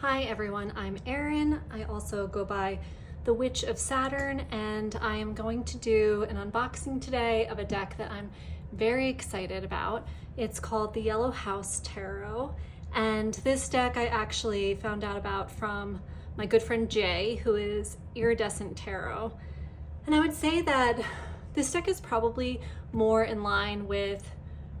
Hi everyone, I'm Erin. I also go by the Witch of Saturn, and I am going to do an unboxing today of a deck that I'm very excited about. It's called the Yellow House Tarot, and this deck I actually found out about from my good friend Jay, who is Iridescent Tarot. And I would say that this deck is probably more in line with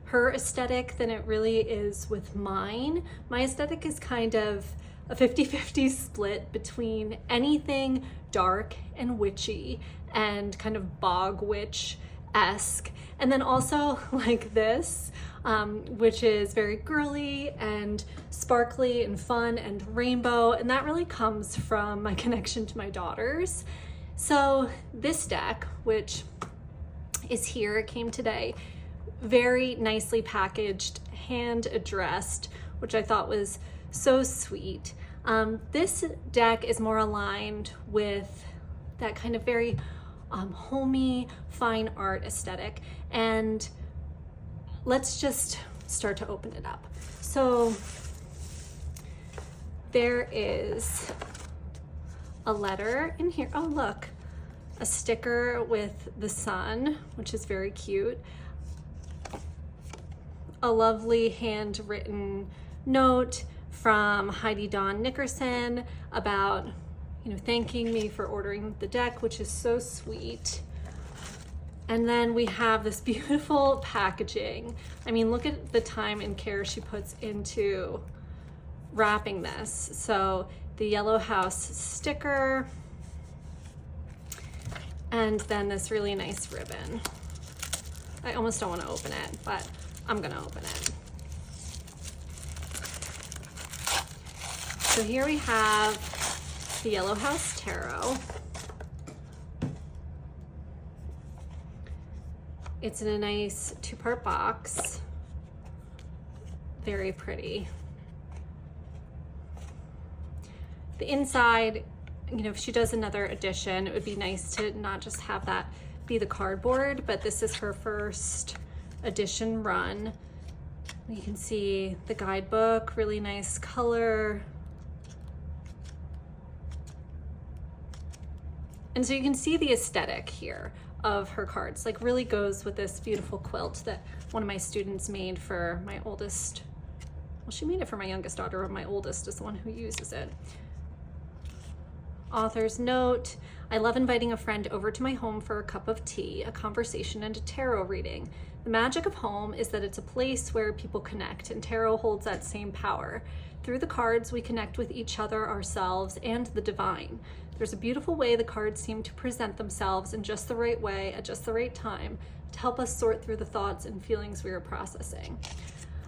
her aesthetic than it really is with mine. My aesthetic is kind of a 50-50 split between anything dark and witchy and kind of bog witch-esque, and then also like this, which is very girly and sparkly and fun and rainbow, and that really comes from my connection to my daughters. So this deck, which is here, it came today, very nicely packaged, hand addressed, which I thought was so sweet. This deck is more aligned with that kind of very homey, fine art aesthetic. And let's just start to open it up. So there is a letter in here. Oh, look, a sticker with the sun, which is very cute. A lovely handwritten note from Heidi Nickerson about, thanking me for ordering the deck, which is so sweet. And then we have this beautiful packaging. I mean, look at the time and care she puts into wrapping this. So the Yellow House sticker, and then this really nice ribbon. I almost don't want to open it, but I'm gonna open it. So here we have the Yellow House Tarot. It's in a nice two-part box. Very pretty. The inside, if she does another edition, it would be nice to not just have that be the cardboard, but this is her first edition run. You can see the guidebook, really nice color. And so you can see the aesthetic here of her cards, like really goes with this beautiful quilt that one of my students made for my oldest. Well, she made it for my youngest daughter, but my oldest is the one who uses it. Author's note: I love inviting a friend over to my home for a cup of tea, a conversation, and a tarot reading. The magic of home is that it's a place where people connect, and tarot holds that same power. Through the cards, we connect with each other, ourselves, and the divine. There's a beautiful way the cards seem to present themselves in just the right way at just the right time to help us sort through the thoughts and feelings we are processing.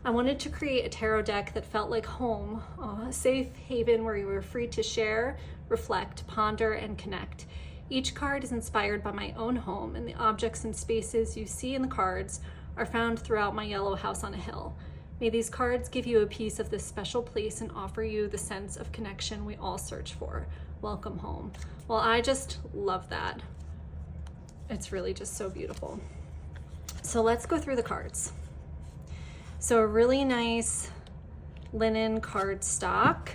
I wanted to create a tarot deck that felt like home, a safe haven where you were free to share, reflect, ponder, and connect. Each card is inspired by my own home, and the objects and spaces you see in the cards are found throughout my yellow house on a hill. May these cards give you a piece of this special place and offer you the sense of connection we all search for. Welcome home. Well, I just love that. It's really just so beautiful. So let's go through the cards. So a really nice linen cardstock.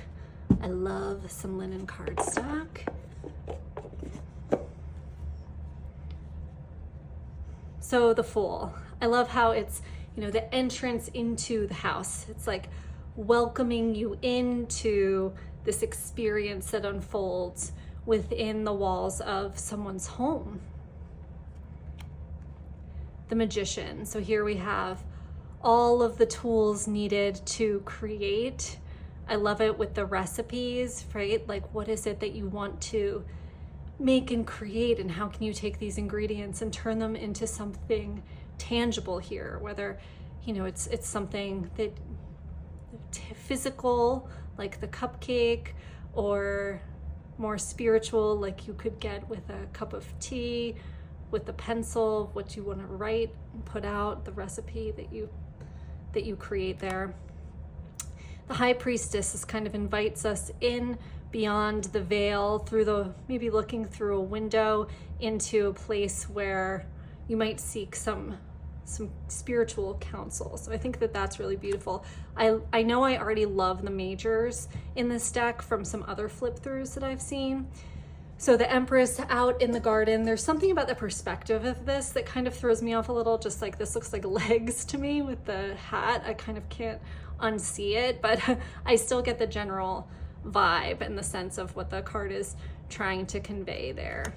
I love some linen cardstock. So the Fool. I love how it's, the entrance into the house. It's like welcoming you into this experience that unfolds within the walls of someone's home. The Magician. So here we have all of the tools needed to create. I love it with the recipes, right? Like, what is it that you want to make and create, and how can you take these ingredients and turn them into something tangible here, whether it's something that physical, like the cupcake, or more spiritual, like you could get with a cup of tea, with the pencil, what you want to write and put out, the recipe that you create there. The High Priestess kind of invites us in beyond the veil, through maybe looking through a window into a place where you might seek some some spiritual counsel. So I think that that's really beautiful. I know I already love the majors in this deck from some other flip throughs that I've seen. So the Empress out in the garden, there's something about the perspective of this that kind of throws me off a little, just like this looks like legs to me with the hat. I kind of can't unsee it, but I still get the general vibe and the sense of what the card is trying to convey there.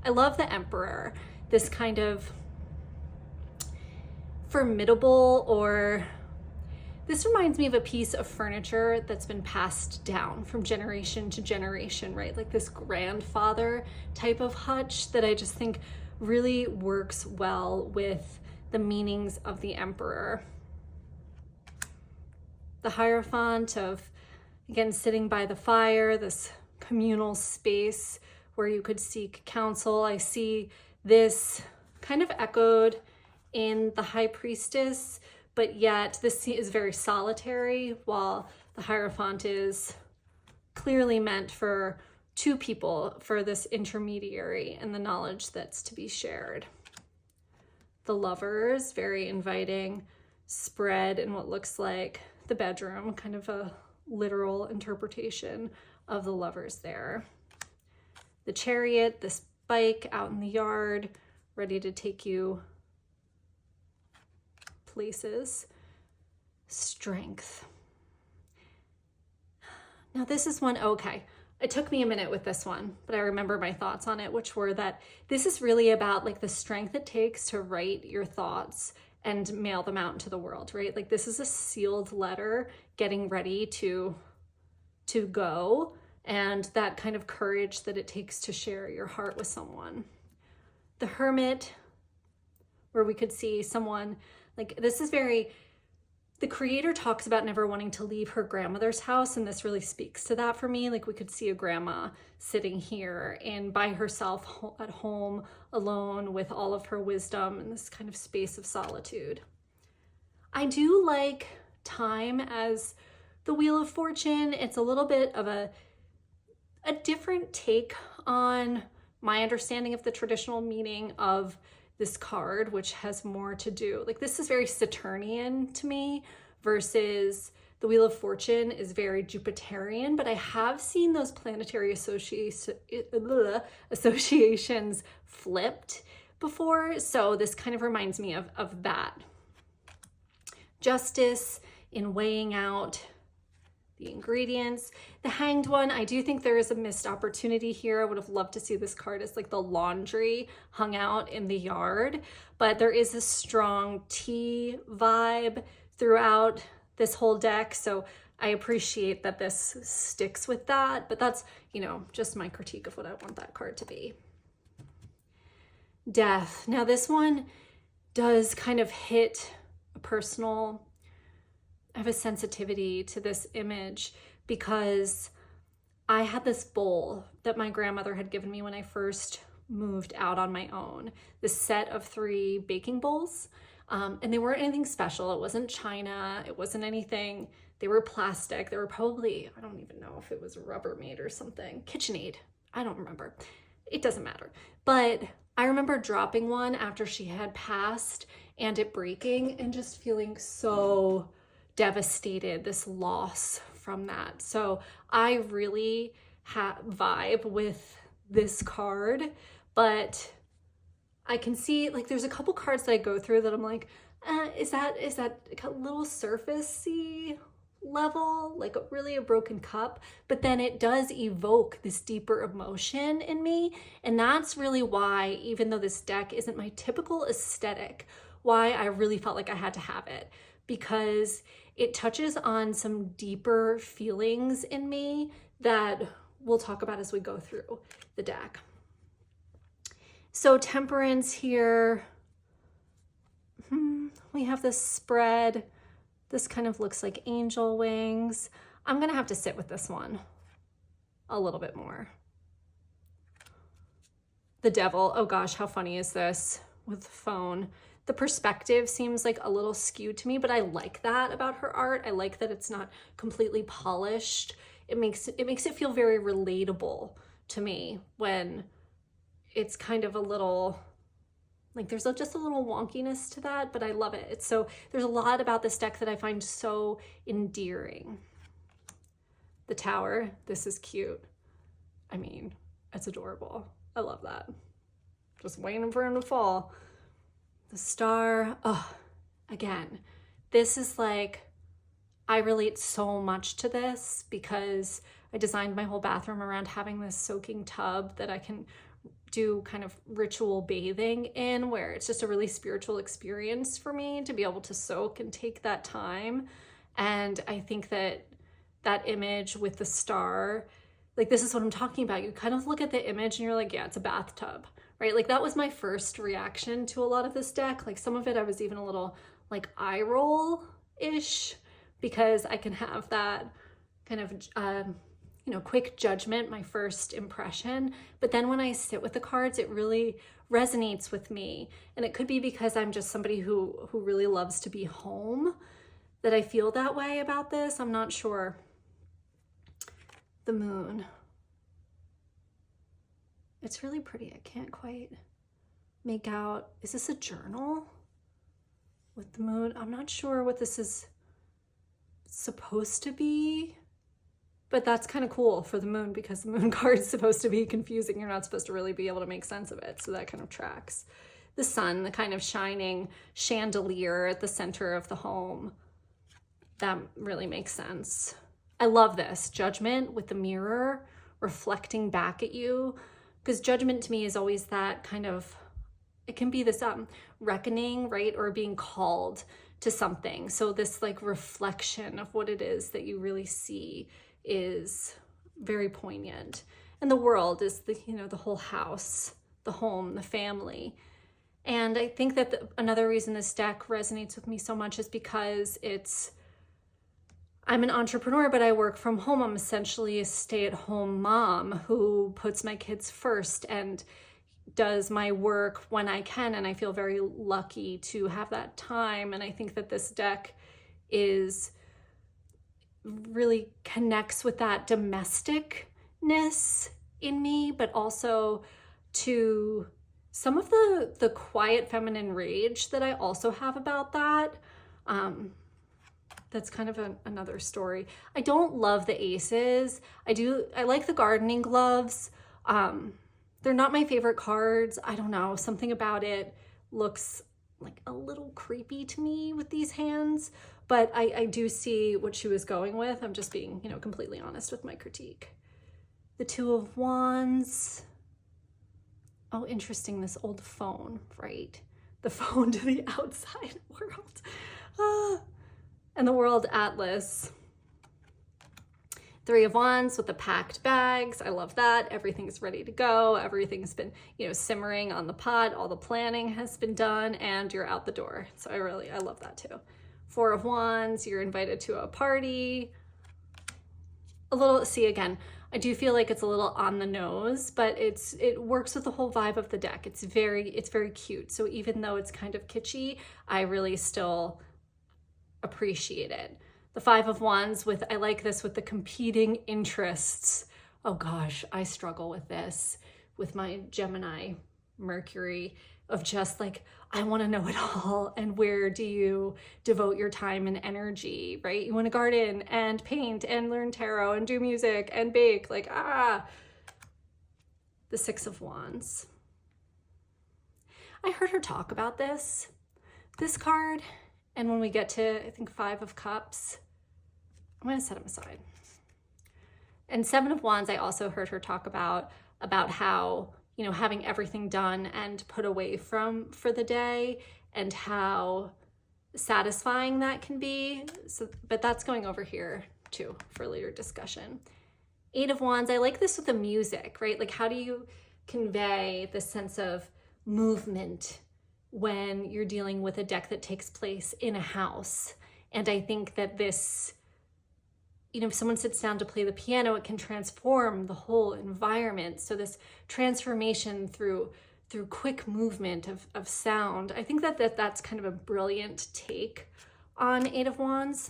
I love the Emperor, this kind of formidable, or this reminds me of a piece of furniture that's been passed down from generation to generation, right? Like this grandfather type of hutch that I just think really works well with the meanings of the Emperor. The Hierophant of, again, sitting by the fire, this communal space where you could seek counsel. I see this kind of echoed in the High Priestess, but yet this is very solitary, while the Hierophant is clearly meant for two people, for this intermediary and the knowledge that's to be shared. The Lovers, very inviting, spread in what looks like the bedroom, kind of a literal interpretation of the Lovers there. The Chariot, this bike out in the yard, ready to take you places. Strength. Now this is one, okay, it took me a minute with this one, but I remember my thoughts on it, which were that this is really about like the strength it takes to write your thoughts and mail them out into the world, right? Like this is a sealed letter getting ready to go, and that kind of courage that it takes to share your heart with someone. The Hermit, where we could see someone, like this is very, the creator talks about never wanting to leave her grandmother's house, and this really speaks to that for me. Like we could see a grandma sitting here and by herself at home, alone with all of her wisdom in this kind of space of solitude. I do like Time as the Wheel of Fortune. It's a little bit of a different take on my understanding of the traditional meaning of this card, which has more to do, like this is very Saturnian to me, versus the Wheel of Fortune is very Jupiterian, but I have seen those planetary associations flipped before, so this kind of reminds me of that. Justice in weighing out the ingredients. The Hanged one, I do think there is a missed opportunity here. I would have loved to see this card as like the laundry hung out in the yard, but there is a strong tea vibe throughout this whole deck, so I appreciate that this sticks with that, but that's, you know, just my critique of what I want that card to be. Death. Now this one does kind of hit a personal, I have a sensitivity to this image because I had this bowl that my grandmother had given me when I first moved out on my own, this set of 3 baking bowls, and they weren't anything special. It wasn't china, it wasn't anything, they were plastic. They were probably, I don't even know if it was Rubbermaid or something, KitchenAid, I don't remember, it doesn't matter. But I remember dropping one after she had passed and it breaking and just feeling so devastated, this loss from that. So I really vibe with this card, but I can see like there's a couple cards that I go through that I'm like, is that a little surfacey level, like really a broken cup, but then it does evoke this deeper emotion in me, and that's really why, even though this deck isn't my typical aesthetic, why I really felt like I had to have it, because it touches on some deeper feelings in me that we'll talk about as we go through the deck. So Temperance here, we have this spread. This kind of looks like angel wings. I'm gonna have to sit with this one a little bit more. The Devil, oh gosh, how funny is this with the phone? The perspective seems like a little skewed to me, but I like that about her art. I like that it's not completely polished. It makes it feel very relatable to me when it's kind of a little Like there's just a little wonkiness to that, but I love it. It's so, there's a lot about this deck that I find so endearing. The Tower, this is cute. I mean, it's adorable. I love that. Just waiting for him to fall. The Star, oh, again, this is like, I relate so much to this because I designed my whole bathroom around having this soaking tub that I can do kind of ritual bathing in, where it's just a really spiritual experience for me to be able to soak and take that time. And I think that that image with the star, like this is what I'm talking about. You kind of look at the image and you're like, yeah, it's a bathtub, right? Like that was my first reaction to a lot of this deck. Like some of it I was even a little like eye roll-ish, because I can have that kind of quick judgment, my first impression. But then when I sit with the cards, it really resonates with me. And it could be because I'm just somebody who really loves to be home that I feel that way about this. I'm not sure. The Moon. It's really pretty. I can't quite make out. Is this a journal with the moon? I'm not sure what this is supposed to be, but that's kind of cool for the moon because the moon card is supposed to be confusing. You're not supposed to really be able to make sense of it. So that kind of tracks. The sun, the kind of shining chandelier at the center of the home. That really makes sense. I love this. Judgment with the mirror reflecting back at you, because judgment to me is always that kind of, it can be this reckoning, right? Or being called to something. So this like reflection of what it is that you really see is very poignant. And the world is the, the whole house, the home, the family. And I think that another reason this deck resonates with me so much is because I'm an entrepreneur, but I work from home. I'm essentially a stay-at-home mom who puts my kids first and does my work when I can, and I feel very lucky to have that time. And I think that this deck really connects with that domesticness in me, but also to some of the quiet feminine rage that I also have about that. That's kind of another story. I don't love the aces. I like the gardening gloves. They're not my favorite cards. I don't know, something about it looks like a little creepy to me with these hands, but I do see what she was going with. I'm just being, completely honest with my critique. The Two of Wands. Oh, interesting, this old phone, right? The phone to the outside world. And the World Atlas. Three of Wands with the packed bags. I love that. Everything's ready to go. Everything's been, simmering on the pot. All the planning has been done and you're out the door. So I love that too. Four of Wands, you're invited to a party. Again, I do feel like it's a little on the nose, but it works with the whole vibe of the deck. It's very cute. So even though it's kind of kitschy, I really still appreciate it. The Five of Wands I like this with the competing interests. Oh gosh, I struggle with this with my Gemini Mercury of just like, I want to know it all. And where do you devote your time and energy, right? You want to garden and paint and learn tarot and do music and bake, The Six of Wands. I heard her talk about this card. And when we get to, I think, Five of Cups, I'm going to set them aside. And Seven of Wands, I also heard her talk about how, having everything done and put away for the day and how satisfying that can be. So, but that's going over here too for later discussion. Eight of Wands, I like this with the music, right? Like how do you convey the sense of movement when you're dealing with a deck that takes place in a house? And I think that this, if someone sits down to play the piano, it can transform the whole environment. So this transformation through quick movement of sound, I think that's kind of a brilliant take on Eight of Wands.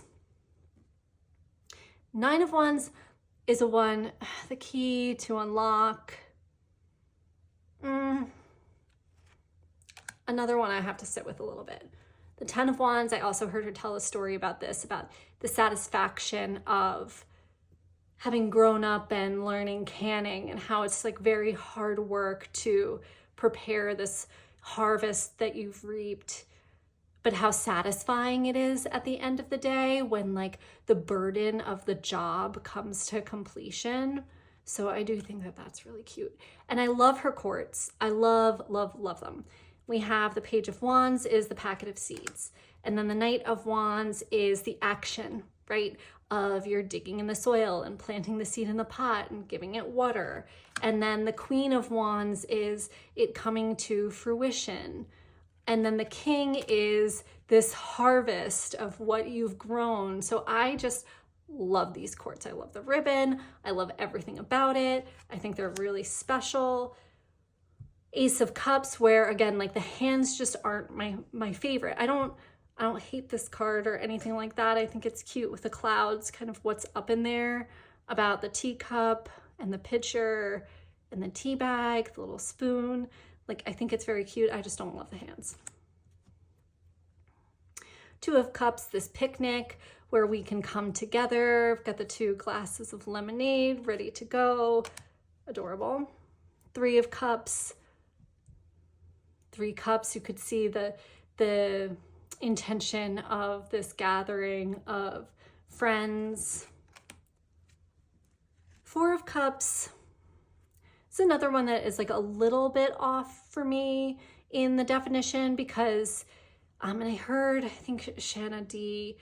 Nine of Wands is a one, the key to unlock. another one I have to sit with a little bit. The 10 of Wands, I also heard her tell a story about this, about the satisfaction of having grown up and learning canning and how it's like very hard work to prepare this harvest that you've reaped, but how satisfying it is at the end of the day when like the burden of the job comes to completion. So I do think that that's really cute. And I love her quartz. I love, love, love them. We have the Page of Wands is the packet of seeds. And then the Knight of Wands is the action, right? Of you're digging in the soil and planting the seed in the pot and giving it water. And then the Queen of Wands is it coming to fruition. And then the King is this harvest of what you've grown. So I just love these quartz. I love the ribbon. I love everything about it. I think they're really special. Ace of Cups, where again, like the hands just aren't my favorite. I don't hate this card or anything like that. I think it's cute with the clouds, kind of what's up in there about the teacup and the pitcher and the tea bag, the little spoon. Like, I think it's very cute. I just don't love the hands. Two of Cups, this picnic where we can come together. I've got the 2 glasses of lemonade ready to go. Adorable. 3 of Cups. 3 cups, you could see the intention of this gathering of friends. 4 of Cups. It's another one that is like a little bit off for me in the definition because, and I heard, I think Shanna D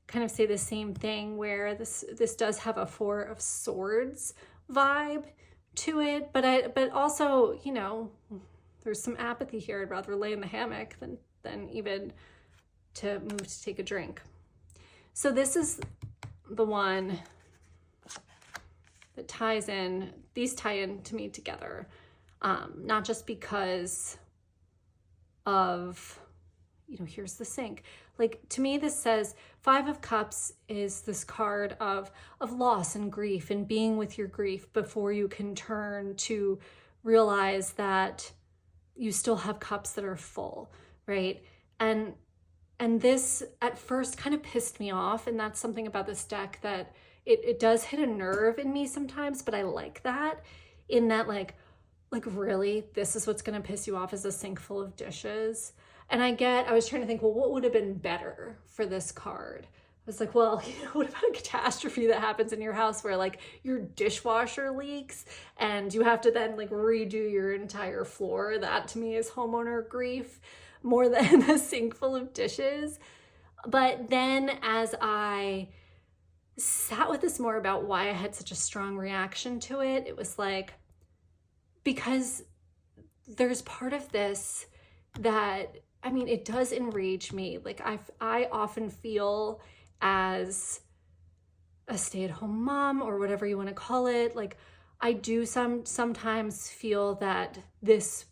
kind of say the same thing where this does have a 4 of Swords vibe to it, but also, you know, there's some apathy here. I'd rather lay in the hammock than even to move to take a drink. So this is the one that ties in, these tie in to me together. Not just because of, you know, here's the sink. Like, to me, this says 5 of Cups is this card of loss and grief and being with your grief before you can turn to realize that you still have cups that are full, right? And this at first kind of pissed me off, and that's something about this deck that it does hit a nerve in me sometimes, but I like that, in that like really, this is what's gonna piss you off, is a sink full of dishes. And I was trying to think, well, what would have been better for this card? I was like, well, you know, what about a catastrophe that happens in your house where like your dishwasher leaks and you have to then like redo your entire floor? That to me is homeowner grief more than a sink full of dishes. But then as I sat with this more about why I had such a strong reaction to it, it was like, because there's part of this that, I mean, it does enrage me. Like I often feel as a stay-at-home mom or whatever you want to call it, like I do sometimes feel that this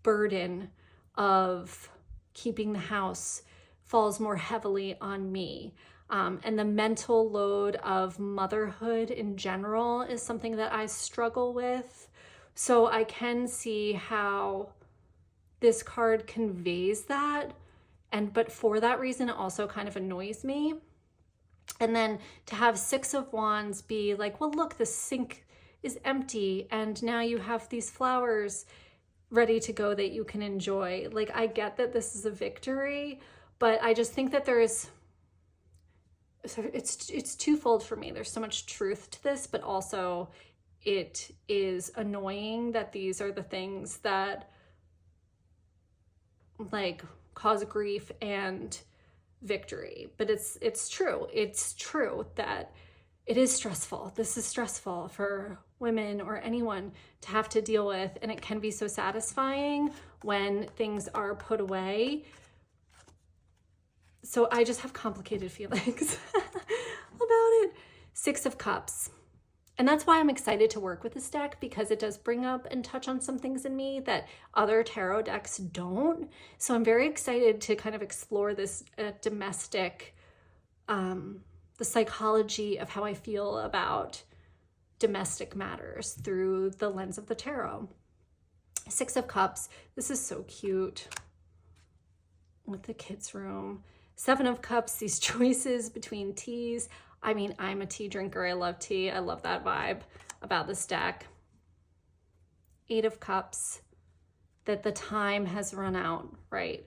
burden of keeping the house falls more heavily on me. And the mental load of motherhood in general is something that I struggle with. So I can see how this card conveys that, but for that reason, it also kind of annoys me. And then to have 6 of Wands be like, well, look, the sink is empty and now you have these flowers ready to go that you can enjoy. Like, I get that this is a victory, but I just think that it's twofold for me. There's so much truth to this, but also it is annoying that these are the things that like cause grief and victory. But it's true. It's true that it is stressful. This is stressful for women or anyone to have to deal with, and it can be so satisfying when things are put away. So I just have complicated feelings about it. 6 of Cups. And that's why I'm excited to work with this deck, because it does bring up and touch on some things in me that other tarot decks don't. So I'm very excited to kind of explore this domestic, the psychology of how I feel about domestic matters through the lens of the tarot. 6 of Cups. This is so cute. with the kids' room. 7 of Cups, these choices between teas. I mean, I'm a tea drinker. I love tea. I love that vibe about this deck. 8 of Cups, that the time has run out, right?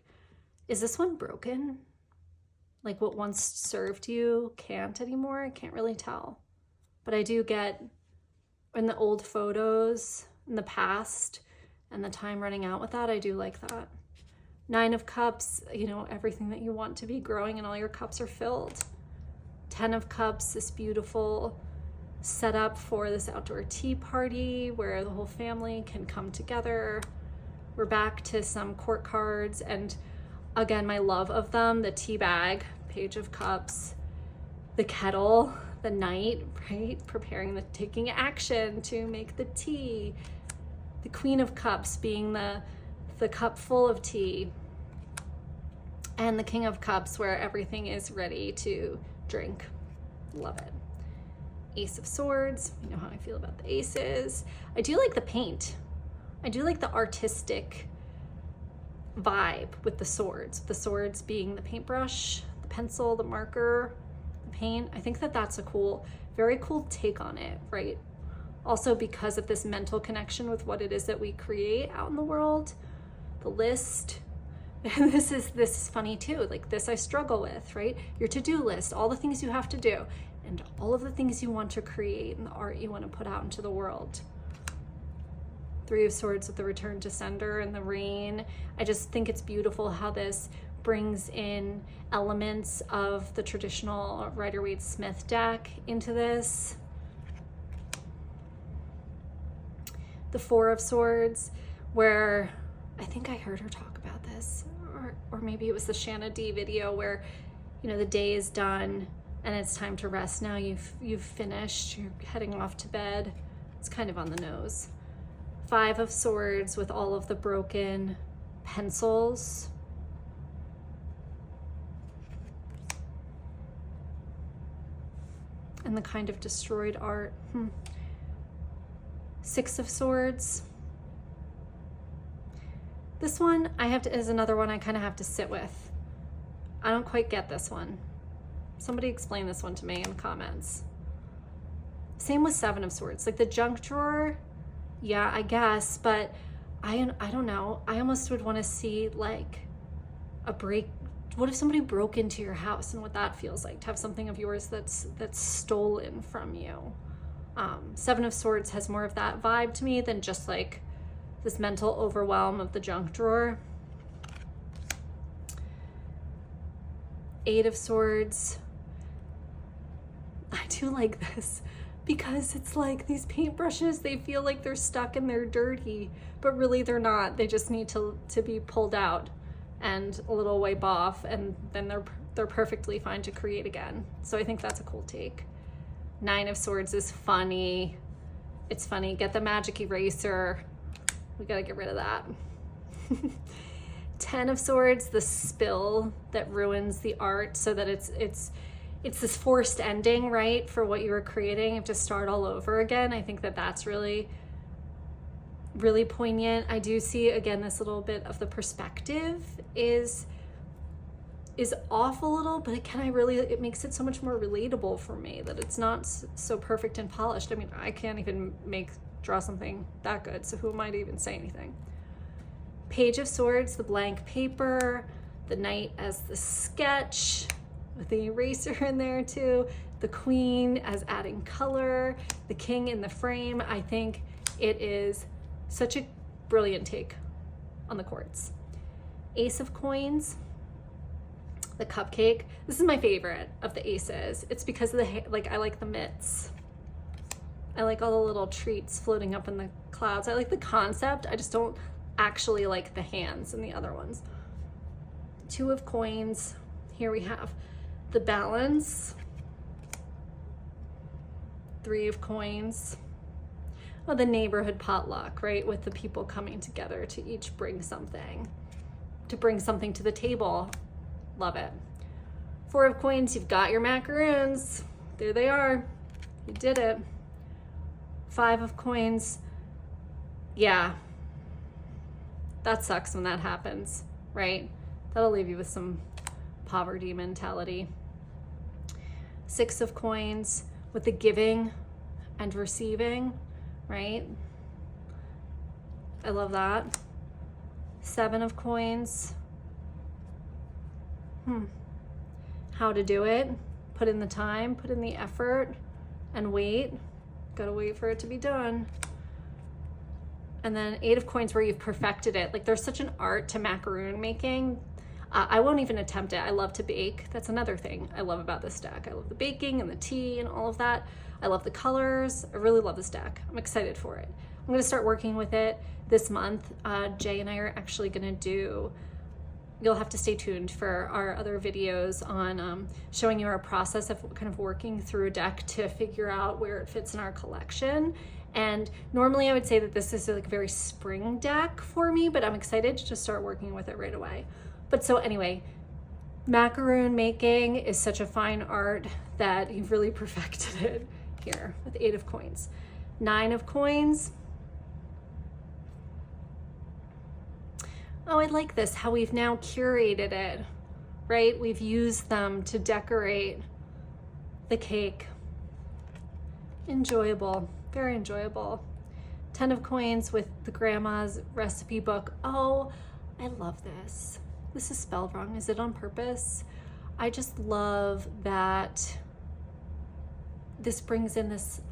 Is this one broken? Like what once served you can't anymore? I can't really tell. But I do get in the old photos in the past and the time running out with that, I do like that. 9 of Cups, you know, everything that you want to be growing and all your cups are filled. 10 of Cups, this beautiful setup for this outdoor tea party where the whole family can come together. We're back to some court cards, and again, my love of them, the tea bag, Page of Cups, the kettle, the knight, right? Preparing taking action to make the tea. The Queen of Cups being the cup full of tea. And the King of Cups where everything is ready to drink. Love it. Ace of Swords, you know how I feel about the aces. I do like the paint. I do like the artistic vibe with the swords. The swords being the paintbrush, the pencil, the marker, the paint. I think that that's a cool, very cool take on it, right? Also because of this mental connection with what it is that we create out in the world. The list. And this is funny too. Like this I struggle with, right? Your to-do list, all the things you have to do, and all of the things you want to create and the art you want to put out into the world. 3 of Swords with the return to sender and the rain. I just think it's beautiful how this brings in elements of the traditional Rider-Waite-Smith deck into this. The 4 of Swords, where I think I heard her talk about this, or maybe it was the Shanna D video where, you know, the day is done and it's time to rest now. You've finished, you're heading off to bed. It's kind of on the nose. 5 of Swords with all of the broken pencils. And the kind of destroyed art. 6 of Swords. This one is another one I kind of have to sit with. I don't quite get this one. Somebody explain this one to me in the comments. Same with 7 of Swords. Like the junk drawer, yeah, I guess, but I don't know. I almost would want to see like a break. What if somebody broke into your house and what that feels like to have something of yours that's stolen from you? 7 of Swords has more of that vibe to me than just like this mental overwhelm of the junk drawer. 8 of Swords. I do like this because it's like these paintbrushes, they feel like they're stuck and they're dirty, but really they're not. They just need to be pulled out and a little wipe off, and then they're perfectly fine to create again. So I think that's a cool take. 9 of Swords is funny. It's funny. Get the magic eraser. We gotta get rid of that. 10 of Swords, the spill that ruins the art so that it's this forced ending, right? For what you were creating, you have to start all over again. I think that that's really, really poignant. I do see, again, this little bit of the perspective is off a little, but it makes it so much more relatable for me that it's not so perfect and polished. I mean, I can't even draw something that good, so who am I to even say anything? Page of Swords, the blank paper, the knight as the sketch, with the eraser in there too, the queen as adding color, the king in the frame. I think it is such a brilliant take on the quartz. Ace of Coins, the cupcake. This is my favorite of the aces. It's because of I like the mitts. I like all the little treats floating up in the clouds. I like the concept. I just don't actually like the hands and the other ones. 2 of Coins. Here we have the balance. 3 of Coins. Oh, the neighborhood potluck, right? With the people coming together to each bring something to the table. Love it. 4 of Coins, you've got your macaroons. There they are. You did it. 5 of Coins. Yeah. That sucks when that happens, right? That'll leave you with some poverty mentality. 6 of coins with the giving and receiving, right? I love that. 7 of coins. How to do it. Put in the time, put in the effort, and wait. Gotta wait for it to be done. And then 8 of coins where you've perfected it. Like, there's such an art to macaroon making. I won't even attempt it. I love to bake. That's another thing I love about this deck. I love the baking and the tea and all of that. I love the colors. I really love this deck. I'm excited for it. I'm gonna start working with it this month. Jay and I are actually gonna do, you'll have to stay tuned for our other videos on showing you our process of kind of working through a deck to figure out where it fits in our collection. And normally I would say that this is like a very spring deck for me, but I'm excited to just start working with it right away. But so anyway, macaroon making is such a fine art that you've really perfected it here with 8 of coins. 9 of coins. Oh, I like this, how we've now curated it, right? We've used them to decorate the cake. Enjoyable, very enjoyable. 10 of coins with the grandma's recipe book. Oh, I love this. This is spelled wrong. Is it on purpose? I just love that this brings in this,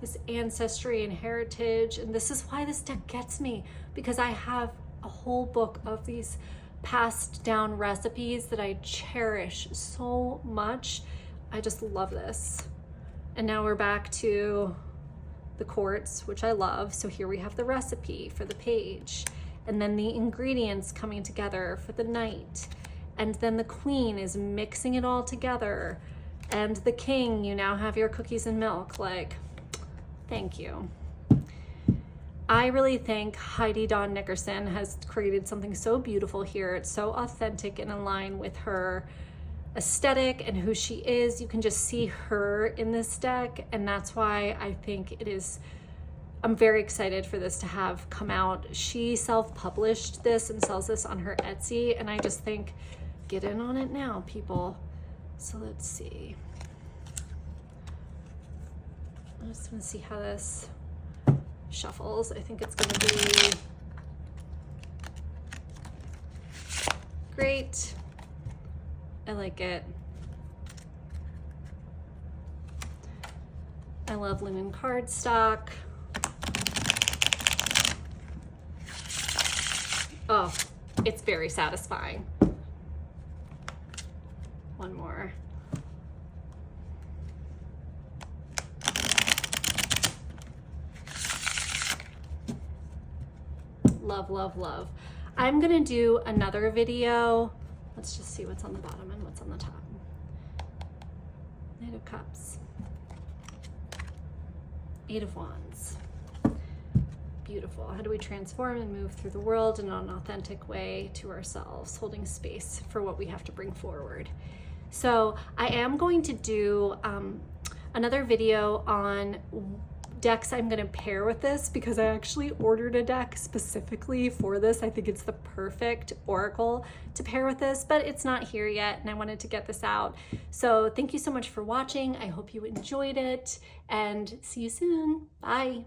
this ancestry and heritage. And this is why this deck gets me, because I have a whole book of these passed down recipes that I cherish so much. I just love this. And now we're back to the quartz, which I love. So here we have the recipe for the page, and then the ingredients coming together for the night. And then the queen is mixing it all together. And the king, you now have your cookies and milk. Like, thank you. I really think Heidi Nickerson has created something so beautiful here. It's so authentic and in line with her aesthetic and who she is. You can just see her in this deck, and that's why I think it is, I'm very excited for this to have come out. She self-published this and sells this on her Etsy, and I just think, get in on it now, people. So let's see. I just want to see how this shuffles. I think it's going to be great. I like it. I love linen cardstock. Oh, it's very satisfying. One more. Love, love, love. I'm gonna do another video. Let's just see what's on the bottom and what's on the top. Knight of Cups. 8 of Wands. Beautiful. How do we transform and move through the world in an authentic way to ourselves, holding space for what we have to bring forward? So I am going to do another video on decks I'm going to pair with this, because I actually ordered a deck specifically for this. I think it's the perfect oracle to pair with this, but it's not here yet, and I wanted to get this out. So thank you so much for watching. I hope you enjoyed it, and see you soon. Bye.